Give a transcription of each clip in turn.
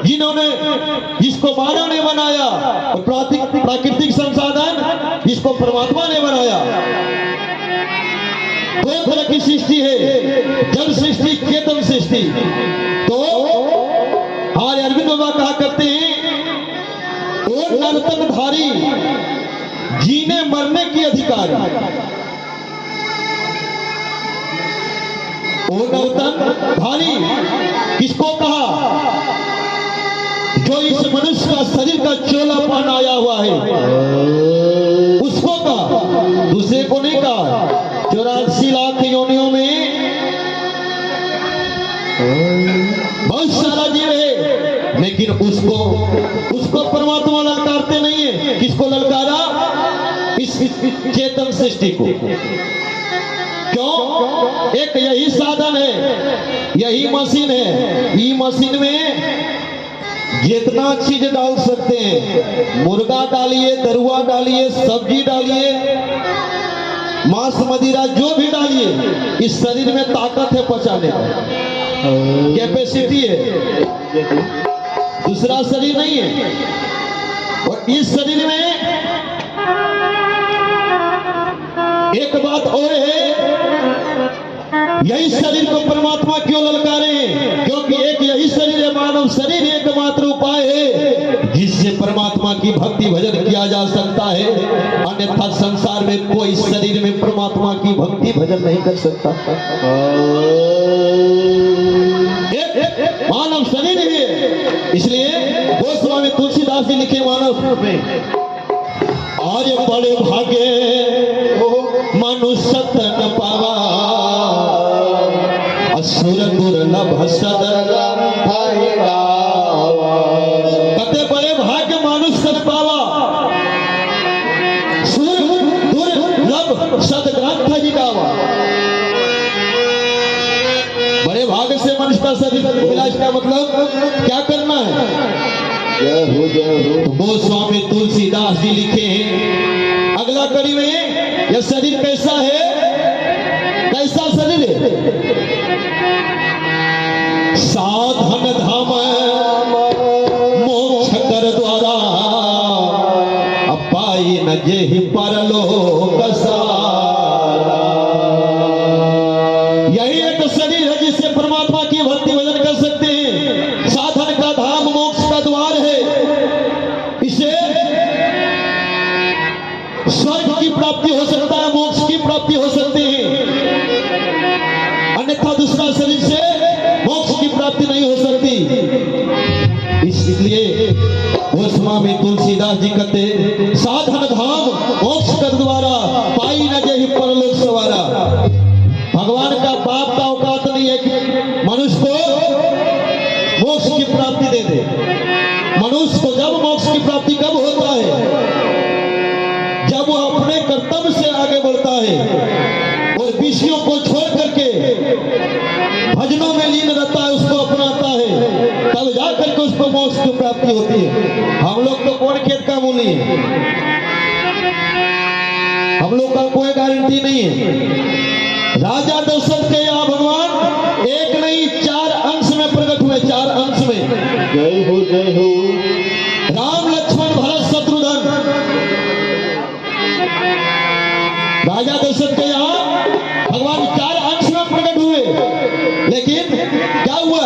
जिन्होंने जिसको मानव ने बनाया, और प्राकृतिक संसाधन जिसको परमात्मा ने बनाया। दो तरह की सृष्टि है, जल सृष्टि, चेतन सृष्टि। तो हमारे अरविंद बाबा कहा करते हैं, ओ नर्तनधारी जीने मरने की अधिकारी। ओ नर्तनधारी किसको कहा? जो इस मनुष्य का शरीर का चोलापन आया हुआ है उसको कहा, दूसरे को नहीं कहा। 84 लाख योनियों में बहुत सारा जीव है, लेकिन उसको परमात्मा ललकारते नहीं है। किसको ललकारा? इस चेतन सृष्टि को। क्यों? एक यही साधन है, यही मशीन है। ई मशीन में जितना चीज डाल सकते हैं, मुर्गा डालिए, दरुआ डालिए, सब्जी डालिए, मांस मदिरा जो भी डालिए, इस शरीर में ताकत है पचाने का, कैपेसिटी है। दूसरा शरीर नहीं है। और इस शरीर में एक बात और है, यही शरीर को परमात्मा क्यों ललकारे हैं? क्योंकि एक यही शरीर है, मानव शरीर एकमात्र उपाय है जिससे परमात्मा की भक्ति भजन किया जा सकता है। अन्यथा संसार में कोई शरीर में परमात्मा की भक्ति भजन नहीं कर सकता। मानव शरीर है। इसलिए गोस्वामी तुलसीदास जी लिखे मानव में, आर्य बड़े भागे मनुष्य तन पावा, असुर दुर्लभ सदर कते बड़े भाग्य मनुष्य तन पावा, सुर दुर्लभ सदग्रंथ जी गावा। बड़े भाग्य से मनुष्य का शरीर मिला, इसका मतलब क्या करना है? गोस्वामी तुलसीदास जी लिखे हैं अगला कड़ी में, यह शरीर कैसा है? कैसा शरीर है? साधन धाम मोक्ष कर द्वारा, अपाई न जेहि परलोक सारा। यही एक शरीर है जिससे परमात्मा की भक्ति भजन कर सकते हैं। साधन का धाम मोक्ष का द्वार है। इसे स्वर्ग की प्राप्ति हो सकता है, मोक्ष की प्राप्ति हो सकती है, अन्यथा दूसरा शरीर से मोक्ष की प्राप्ति नहीं हो सकती। इसलिए गोस्वामी तुलसीदास जी कहते, साधन धाम मोक्ष कर द्वारा, पाई न जेहि परलोक सवारा। भगवान का बाप का औकात नहीं है कि मनुष्य को मोक्ष की प्राप्ति दे दे। मनुष्य को जब मोक्ष की प्राप्ति कब होता है? जब वो अपने कर्तव्य से आगे बढ़ता है और विषयों को छोड़ करके भजनों में लीन रहता है, उसको अपनाता है, तब जाकर के उसको मोक्ष की प्राप्ति होती है। हम लोग तो कौन खेत का मूली है, हम लोग का कोई गारंटी नहीं है। राजा दशरथ के यहाँ भगवान एक नहीं 4 अंश में प्रकट हुए, 4 अंश में। जय हो जय हो। राम लक्ष्मण भरत शत्रुघ्न। राजा दशरथ के यहाँ भगवान 4 अंश में प्रकट हुए, लेकिन क्या हुआ?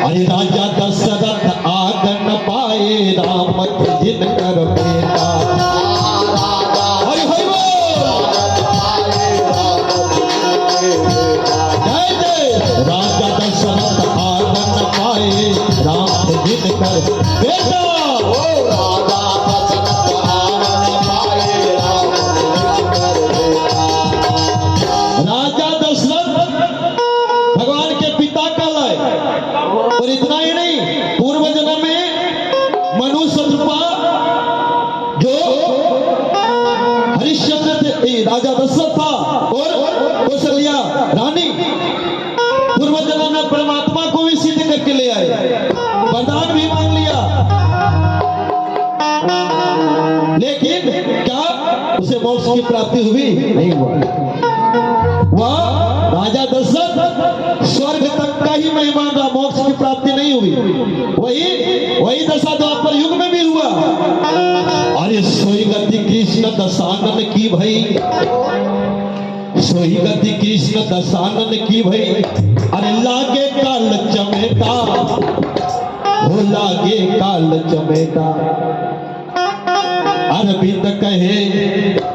अरे राजा दशरथ आग न पाए, राम जिनकर बेटा। राजा दशरथ आग न पाए, राम जिनकर बेटा। राजा दशरथ भगवान के पिता कहलाए। और इतना ही नहीं, पूर्व जन्म में मनुष्य रूपा जो हरिश्चंद्र थे, राजा दशरथ था, और कौशल्या रानी पूर्व जन्म में परमात्मा को भी सिद्ध करके ले आए, वरदान भी मांग लिया। लेकिन क्या उसे मोक्ष की प्राप्ति हुई? नहीं हुआ। वह राजा दशरथ स्वर्ग तक का ही मेहमान रहा, मोक्ष की प्राप्ति नहीं हुई। वही वही दशा द्वापर युग में भी हुआ। अरे सोई गति कृष्ण दशानन की भई, सोई गति कृष्ण दशानन की भई। अरे लागे काल चमेटा, हो लागे काल चमेटा। अरविंद कहे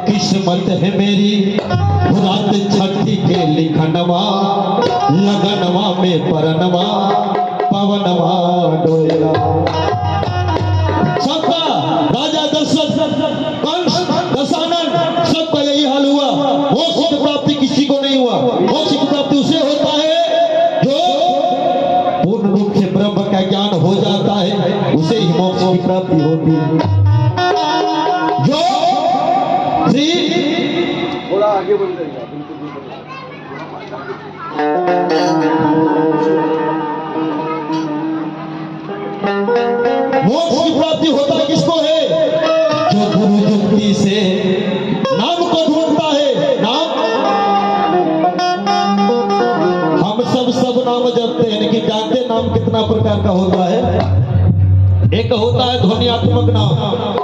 किस्मत है मेरी, रात छठी के लिखनवा, लगनवा में परनवा, पवनवा डोला। सबका राजा दशरथ, कंस, दशानन, सबका यही हाल हुआ। मोक्ष की प्राप्ति किसी को नहीं हुआ। मोक्ष की प्राप्ति उसे होता है जो पूर्ण रूप से ब्रह्म का ज्ञान हो जाता है, उसे ही मोक्ष की प्राप्ति होती है। जो श्री थोड़ा आगे बढ़ जाएगा। मोक्ष की प्राप्ति होता किसको है? जो गुरु युक्ति से नाम को ढूंढता है। नाम हम सब नाम जपते हैं, लेकिन जानते नाम कितना प्रकार का होता है? एक होता है ध्वनियात्मक नाम,